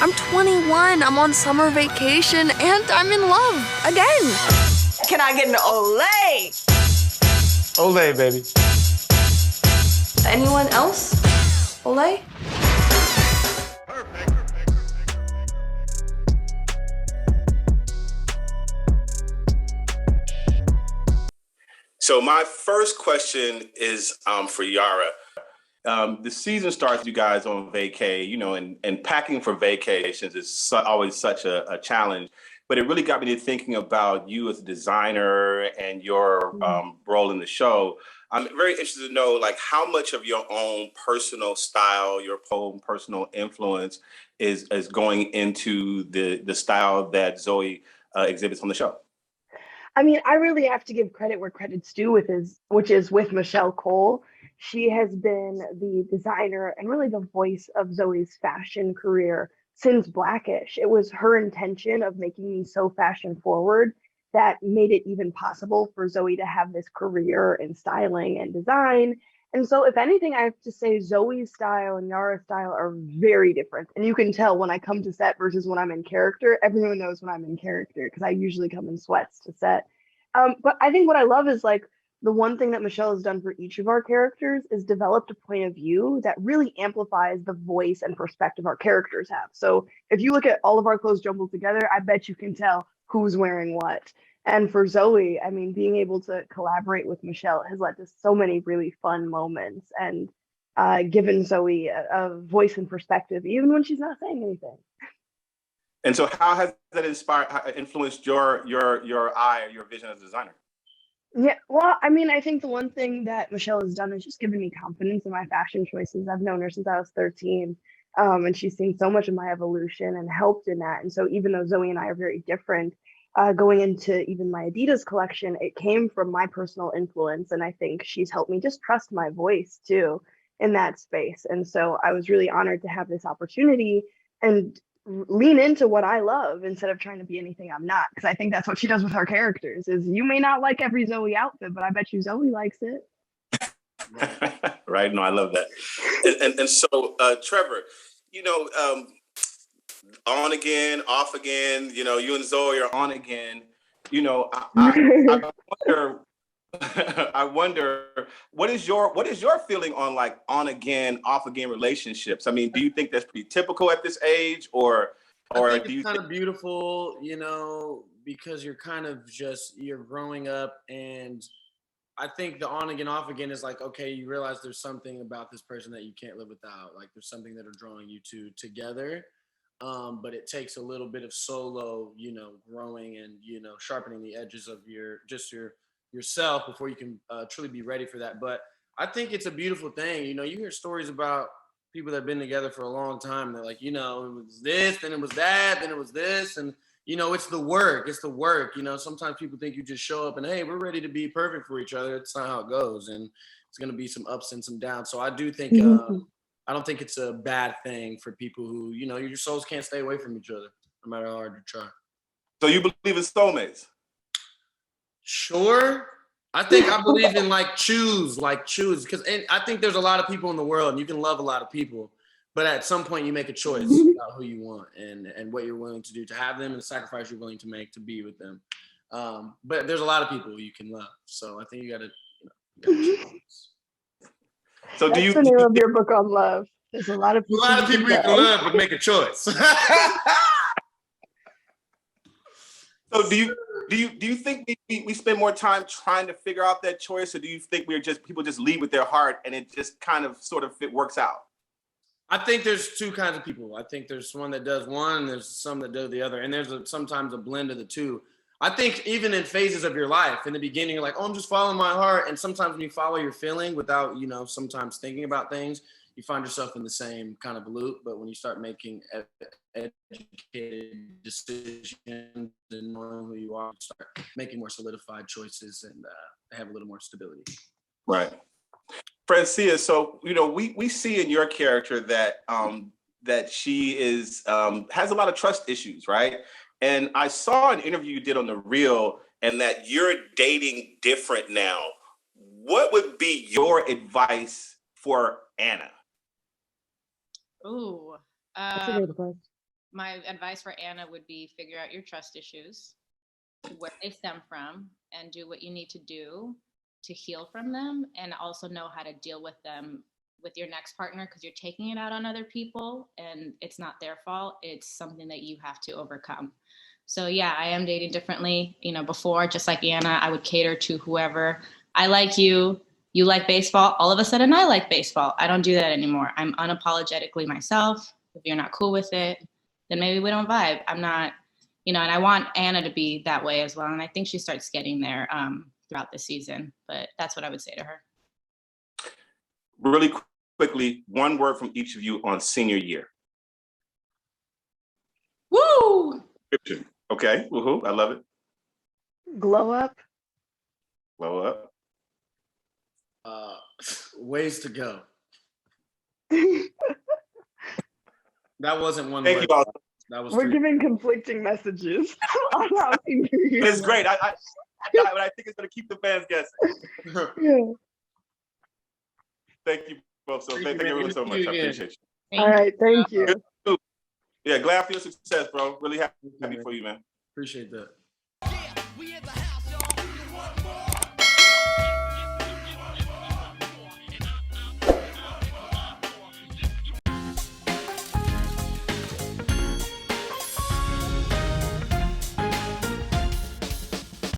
I'm 21, I'm on summer vacation, and I'm in love again. Can I get an Olay? Olay, baby. Anyone else? Olay? So my first question is for Yara. The season starts with you guys on vacay, you know, and packing for vacations is always such a challenge. But it really got me to thinking about you as a designer and your role in the show. I'm very interested to know, like, how much of your own personal style, your own personal influence is going into the style that Zoe exhibits on the show. I mean, I really have to give credit where credit's due which is with Michelle Cole. She has been the designer and really the voice of Zoe's fashion career since Blackish. It was her intention of making me so fashion forward that made it even possible for Zoe to have this career in styling and design. And so if anything, I have to say Zoe's style and Yara's style are very different. And you can tell when I come to set versus when I'm in character. Everyone knows when I'm in character because I usually come in sweats to set. But I think what I love is like the one thing that Michelle has done for each of our characters is developed a point of view that really amplifies the voice and perspective our characters have. So if you look at all of our clothes jumbled together, I bet you can tell who's wearing what. And for Zoe, I mean, being able to collaborate with Michelle has led to so many really fun moments and given Zoe a voice and perspective, even when she's not saying anything. And so how has that influenced your eye, your vision as a designer? Yeah, well, I mean, I think the one thing that Michelle has done is just given me confidence in my fashion choices. I've known her since I was 13, and she's seen so much of my evolution and helped in that. And so even though Zoe and I are very different, going into even my Adidas collection, it came from my personal influence. And I think she's helped me just trust my voice too in that space. And so I was really honored to have this opportunity and lean into what I love instead of trying to be anything I'm not. Because I think that's what she does with her characters is you may not like every Zoe outfit, but I bet you Zoe likes it. Right. No, I love that. And so, Trevor, you know, on again, off again, you know, you and Zoe are on again. You know, I wonder I wonder what is your feeling on like on again, off again relationships? I mean, do you think that's pretty typical at this age, or I think do you it's kind think of beautiful, you know, because you're kind of you're growing up, and I think the on again, off again is like, okay, you realize there's something about this person that you can't live without. Like there's something that are drawing you two together. But it takes a little bit of solo, you know, growing and, you know, sharpening the edges of yourself before you can truly be ready for that. But I think it's a beautiful thing. You know, you hear stories about people that have been together for a long time. And they're like, you know, it was this, then it was that, then it was this. And, you know, it's the work. It's the work. You know, sometimes people think you just show up and, hey, we're ready to be perfect for each other. It's not how it goes. And it's going to be some ups and some downs. So I do think, I don't think it's a bad thing for people who, you know, your souls can't stay away from each other, no matter how hard you try. so? You believe in soulmates? Sure. I think I believe in choose, because I think there's a lot of people in the world and you can love a lot of people, but at some point you make a choice about who you want and what you're willing to do to have them and the sacrifice you're willing to make to be with them. But there's a lot of people you can love. So I think you gotta choose. So That's the name of your book on love. There's a lot of people you can love, but make a choice. So do you think we spend more time trying to figure out that choice, or do you think people just lead with their heart and it just kind of sort of works out? I think there's two kinds of people. I think there's one that does one, and there's some that do the other, and there's sometimes a blend of the two. I think even in phases of your life, in the beginning, you're like, oh, I'm just following my heart. And sometimes when you follow your feeling without, you know, sometimes thinking about things, you find yourself in the same kind of loop. But when you start making educated decisions and knowing who you are, you start making more solidified choices and have a little more stability. Right. Francia, so, you know, we see in your character that that she is has a lot of trust issues, right? And I saw an interview you did on The Real, and that you're dating different now. What would be your advice for Anna? Ooh. That's a good question. my advice for Anna would be figure out your trust issues, where they stem from, and do what you need to do to heal from them, and also know how to deal with them with your next partner, because you're taking it out on other people and it's not their fault. It's something that you have to overcome. So yeah, I am dating differently. You know, before, just like Anna, I would cater to whoever. I like you, you like baseball, all of a sudden I like baseball. I don't do that anymore. I'm unapologetically myself. If you're not cool with it, then maybe we don't vibe. I'm not, you know, and I want Anna to be that way as well. And I think she starts getting there throughout the season, but that's what I would say to her. Really quickly, one word from each of you on senior year. Woo! Okay, woohoo, I love it. Glow up. Blow up. Ways to go. That wasn't one Thank word. you all. That was We're three. giving conflicting messages on how senior year It's went. great. I think it's going to keep the fans guessing. Yeah. Thank you both. So thank you everyone so much. I appreciate you. All right, thank you. Yeah, glad for your success, bro. Really happy for you, man. Appreciate that. Yeah, we in the house, y'all. You want more?